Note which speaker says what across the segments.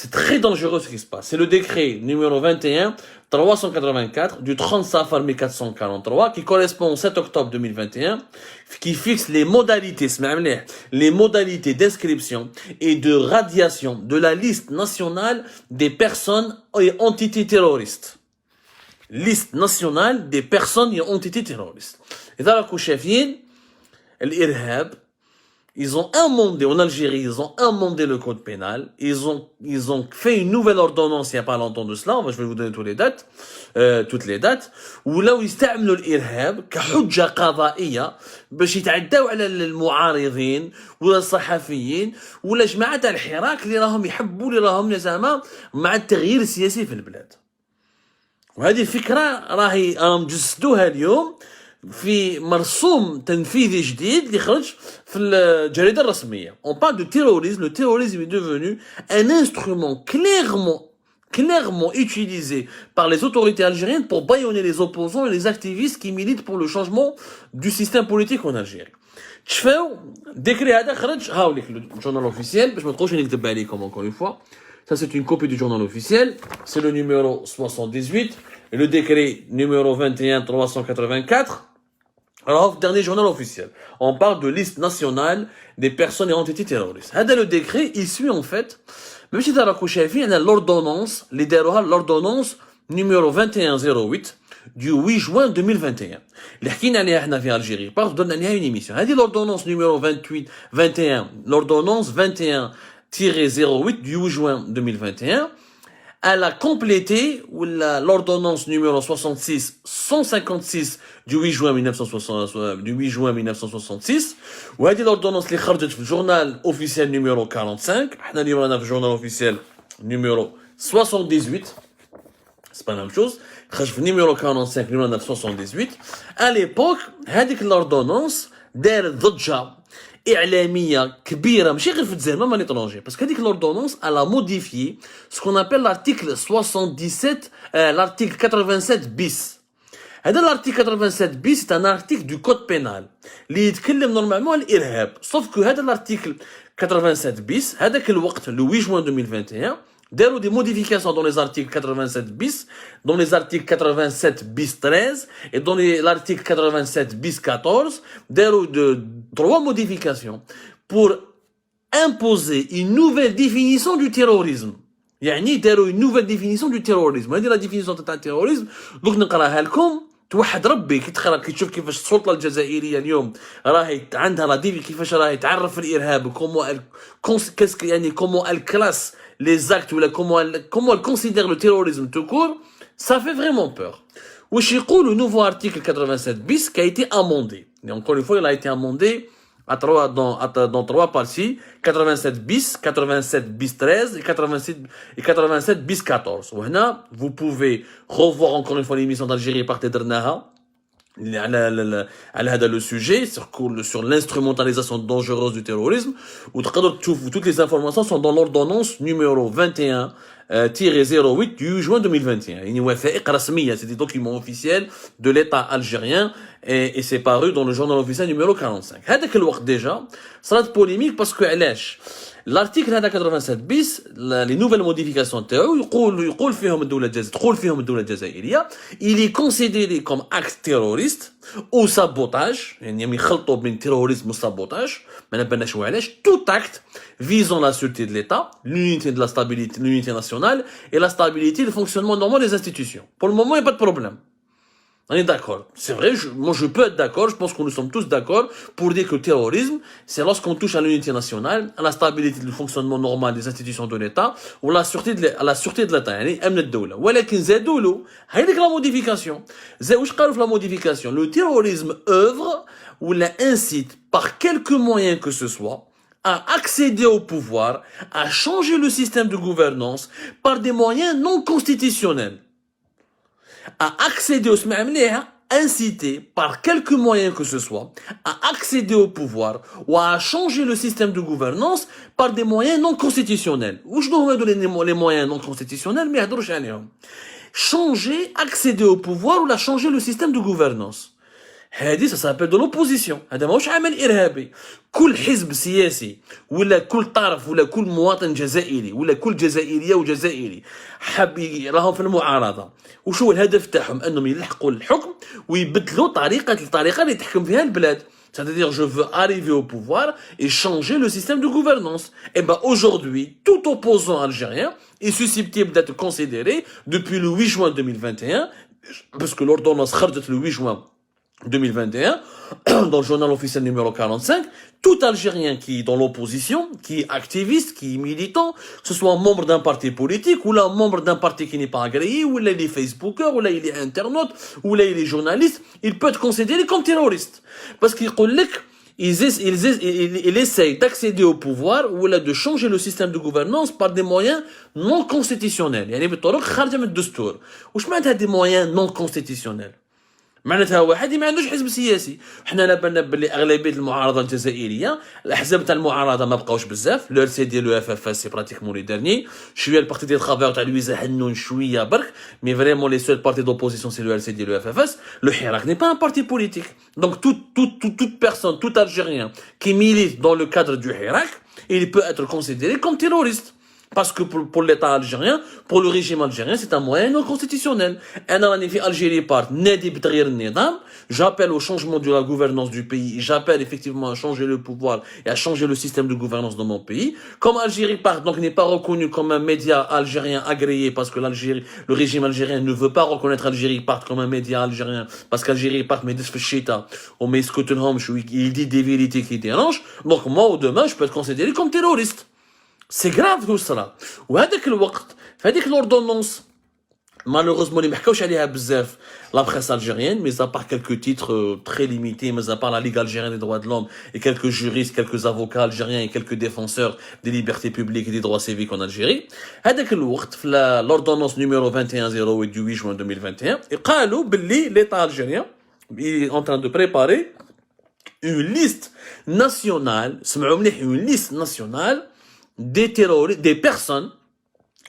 Speaker 1: c'est très dangereux ce qui se passe. C'est le décret numéro 21 384 du 30 Safar 1443 qui correspond au 7 octobre 2021 qui fixe les modalités d'inscription et de radiation de la liste nationale des personnes et entités terroristes. Liste nationale des personnes et entités terroristes. Et dans la couchefine, l'Irhab, ils ont amendé, en Algérie, ils ont amendé le code pénal, ils ont fait une nouvelle ordonnance il n'y a pas longtemps de cela, je vais vous donner toutes les dates, où là où ils استعملوا الإرهاب كحجة قضائية باش يتعداو على المعارضين ولا الصحفيين ولا جماعة الحراك اللي راهم يحبوا اللي راهم زعما مع التغيير السياسي في البلاد. وهذه الفكرة راهم جسدوها اليوم في مرسوم تنفيذي جديد اللي خرج في الجريدة الرسمية. On parle de terrorisme. Le terrorisme est devenu un instrument clairement utilisé par les autorités algériennes pour bâillonner les opposants et les activistes qui militent pour le changement du système politique en Algérie. تشفاو décret هذا خرج هاوليك le journal officiel باش ما تقولش نكذب عليكم encore une fois. Ça c'est une copie du journal officiel, c'est le numéro 78 et le décret numéro 21 384. Alors, dernier journal officiel. On parle de liste nationale des personnes et entités terroristes. Le décret, il suit en fait, même si l'ordonnance, l'ordonnance numéro 2108 du 8 juin 2021. اللي حكينا عليها احنا في Algérie. Parce que donne une émission. L'ordonnance numéro 21, l'ordonnance 21-08 du 8 juin 2021. Elle a complété l'ordonnance numéro 66-156 du 8 juin 1966 وهذه l'ordonnance اللي خرجت في الجورنال officiel numéro 45 احنا اليوم رانا في الجورنال officiel numéro 78 c'est pas la même chose خرج في numéro 45 اليوم رانا في 78 à l'époque هذيك l'ordonnance دارت ضجة إعلامية كبيرة ماشي غير في الجزائر même à l'étranger parce que هذيك l'ordonnance elle a modifié ce qu'on appelle l'article 77 l'article 87 bis. هذا l'article 87 bis c'est un article du code pénal اللي يتكلم normalement على الإرهاب sauf que هذا l'article 87 bis هذاك الوقت le 8 juin 2021 داروا des modifications dans les articles 87 bis, dans les articles 87 bis 13 et dans l'article 87 bis 14, داروا 3 modifications pour imposer une nouvelle définition du terrorisme. يعني داروا une nouvelle définition du terrorisme. هذه la définition تاع التيروريزم دوك نقراها لكم توحد ربي كي تشوف كيفاش السلطه الجزائريه اليوم راهي عندها لا ديفي كيفاش راهي تعرف الارهاب يعني كومون الكلاس les actes ou comment elle considère le terrorisme tout court, ça fait vraiment peur. Ouchikou, le nouveau article 87 bis qui a été amendé. Et encore une fois, il a été amendé dans 3 parties, 87 bis 13 et 87 bis 14. Vous pouvez revoir encore une fois l'émission d'Algérie par Tedranaha. على هذا le sujet sur l'instrumentalisation dangereuse du terrorisme où toutes les informations sont dans l'ordonnance numéro 21-08 du juin 2021 une وثائق رسمية c'est des documents officiels de l'État algérien et c'est paru dans le journal officiel numéro 45 هذاك الوقت déjà صارت polémique parce que علاش l'article هذا 87 bis les nouvelles modifications تاعو يقول فيهم الدولة الجزائرية il est considéré comme acte terroriste ou sabotage يعني يخلطوا بين terrorisme ou sabotage ما نباناش علاش tout acte visant la sûreté de l'État l'unité de la stabilité l'unité nationale et la stabilité et le fonctionnement normal des institutions pour le moment il n'y a pas de problème. On est d'accord. C'est vrai, moi je peux être d'accord, je pense que nous sommes tous d'accord pour dire que le terrorisme, c'est lorsqu'on touche à l'unité nationale, à la stabilité du fonctionnement normal des institutions de l'État, ou à la sûreté de l'État, يعني أمن الدولة. ولكن زادوا له هذيك la modification. واش قالوا في la modification? Le terrorisme œuvre ou la incite par quelque moyen que ce soit à accéder au pouvoir, à changer le système de gouvernance par des moyens non constitutionnels. À accéder au inciter par quelque moyen que ce soit à accéder au pouvoir ou à changer le système de gouvernance par des moyens non constitutionnels. Ou je dois donner les moyens non constitutionnels, mais changer, accéder au pouvoir ou changer le système de gouvernance. هذه ça s'appelle de l'opposition. هذا ماهوش عمل إرهابي. كل حزب سياسي ولا كل طرف ولا كل مواطن جزائري ولا كل جزائرية وجزائري حاب راهم في المعارضة، وشو الهدف تاعهم؟ أنهم يلحقوا الحكم ويبدلوا الطريقة اللي تحكم فيها البلاد. C'est-à-dire, je veux arriver au pouvoir et changer le système de gouvernance. Et ben aujourd'hui, tout opposant algérien est susceptible d'être considéré depuis le 8 juin 2021, parce que l'ordonnance خرجت le 8 juin 2021, dans le journal officiel numéro 45, tout Algérien qui est dans l'opposition, qui est activiste, qui est militant, que ce soit membre d'un parti politique, ou là membre d'un parti qui n'est pas agréé, ou là il est Facebooker, ou là il est internaute, ou là il est journaliste, il peut être considéré comme terroriste. Parce qu'il il essaye d'accéder au pouvoir ou là de changer le système de gouvernance par des moyens non constitutionnels. يعني بطرق خارجة من الدستور. وش معناتها des moyens non constitutionnels؟ معناتها واحد ما عندوش حزب سياسي. حنا على بالنا باللي اغلبيه المعارضه الجزائريه الاحزاب تاع المعارضه ما بقاوش بزاف، لو سي دي لو اف اف سي براتيكمون لي ديرني، شويه البارتي دي ترافير تاع لويزا حنون شويه برك، مي فريمون لي سول بارتي دوبوزيسيون سي لو سي دي لو اف اف لو حراك ني با ان بارتي بوليتيك. دونك toute personne, tout algérien qui milite dans le cadre du Hirak, il peut être considéré comme terroriste. Parce que pour l'État algérien, pour le régime algérien, c'est un moyen non constitutionnel. J'appelle au changement de la gouvernance du pays, j'appelle effectivement à changer le pouvoir et à changer le système de gouvernance dans mon pays. Comme Algérie Part donc n'est pas reconnu comme un média algérien agréé parce que le régime algérien ne veut pas reconnaître Algérie Part comme un média algérien parce qu'Algérie Part il dit des vérités qui dérangent. Donc moi, au demain, je peux être considéré comme terroriste. C'est grave tout ça. وهذاك الوقت في هذيك l'ordonnance malheureusement اللي ما حكاوش عليها بزاف la presse algérienne, mais à part quelques titres très limités, mais à part la Ligue algérienne des droits de l'homme et quelques juristes, quelques avocats algériens et quelques défenseurs des libertés publiques et des droits civiques en Algérie. هذاك الوقت في l'ordonnance numéro 2108 du 8 juin 2021 قالوا باللي l'État algérien est en train de préparer une liste nationale, une liste nationale des personnes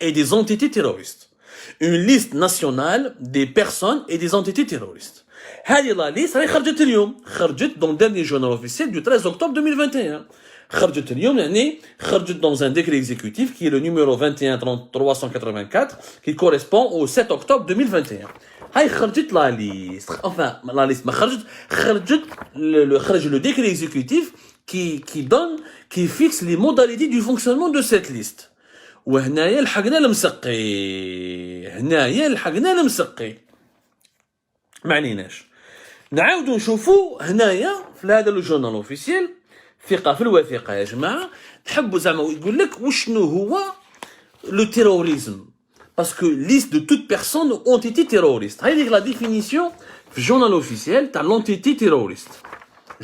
Speaker 1: et des entités terroristes. Une liste nationale des personnes et des entités terroristes. هذه la liste راهي خرجت اليوم، خرجت dans le dernier journal officiel du 13 octobre 2021. خرجت اليوم يعني خرجت dans un décret exécutif qui est le numéro 21384 qui correspond au 7 octobre 2021. هاي خرجت la liste. Enfin, la liste ما خرجت خرج le décret exécutif qui fixe les modalités du fonctionnement de cette liste. وهنايا لحقنا المسقي ما عليناش نعاودو نشوفو هنايا في هذا الجورنال اوفيسيال ثقه في الوثيقه يا جماعه تحبوا زعما يقول لك وشنو هو لو تيروريزم باسكو ليست دو توت بيرسون اونتيتي تيروريست. هاي لا ديفينيسيون في الجورنال اوفيسيال تاع لونتيتي تيروريست.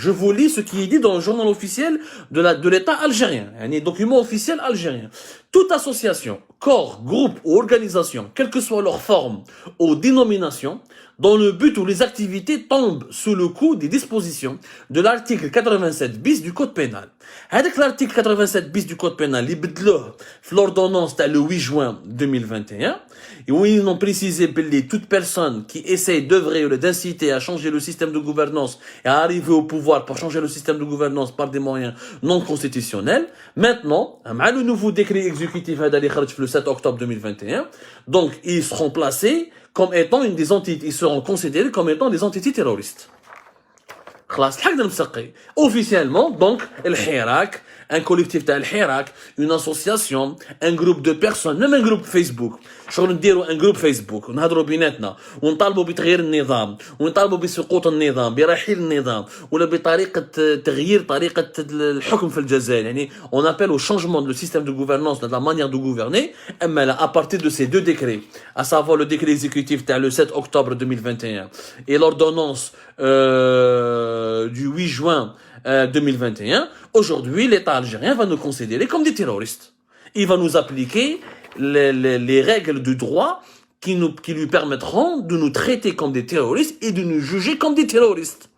Speaker 1: Je vous lis ce qui est dit dans le journal officiel de l'État algérien, un document officiel algérien. Toute association, corps, groupe ou organisation, quelle que soit leur forme ou dénomination, dans le but où les activités tombent sous le coup des dispositions de l'article 87 bis du Code pénal. Avec l'article 87 bis du Code pénal, il بدلوه في l'ordonnance le 8 juin 2021, et où ils ont précisé que toute personne qui essaye d'œuvrer ou d'inciter à changer le système de gouvernance et à arriver au pouvoir pour changer le système de gouvernance par des moyens non constitutionnels, maintenant, avec le nouveau décret exécutif le 7 octobre 2021, donc ils seront placés comme étant ils seront considérés comme étant des entités terroristes. Officiellement, donc, الحراك, un collectif تاع الحراك, une association, un groupe de personnes, même un groupe Facebook. شغل نديروا un groupe Facebook ونهضروا بيناتنا ونطالبوا بتغيير النظام ونطالبوا بسقوط النظام برحيل النظام ولا بطريقة تغيير طريقة الحكم في الجزائر. يعني on appelle au changement du système de gouvernance, de la manière de gouverner. أما là, à partir de ces deux décrets, à savoir le décret exécutif le 7 octobre 2021 et l'ordonnance du 8 juin 2021, aujourd'hui l'État algérien va nous considérer comme des terroristes. Il va nous appliquer les règles du droit qui lui permettront de nous traiter comme des terroristes et de nous juger comme des terroristes.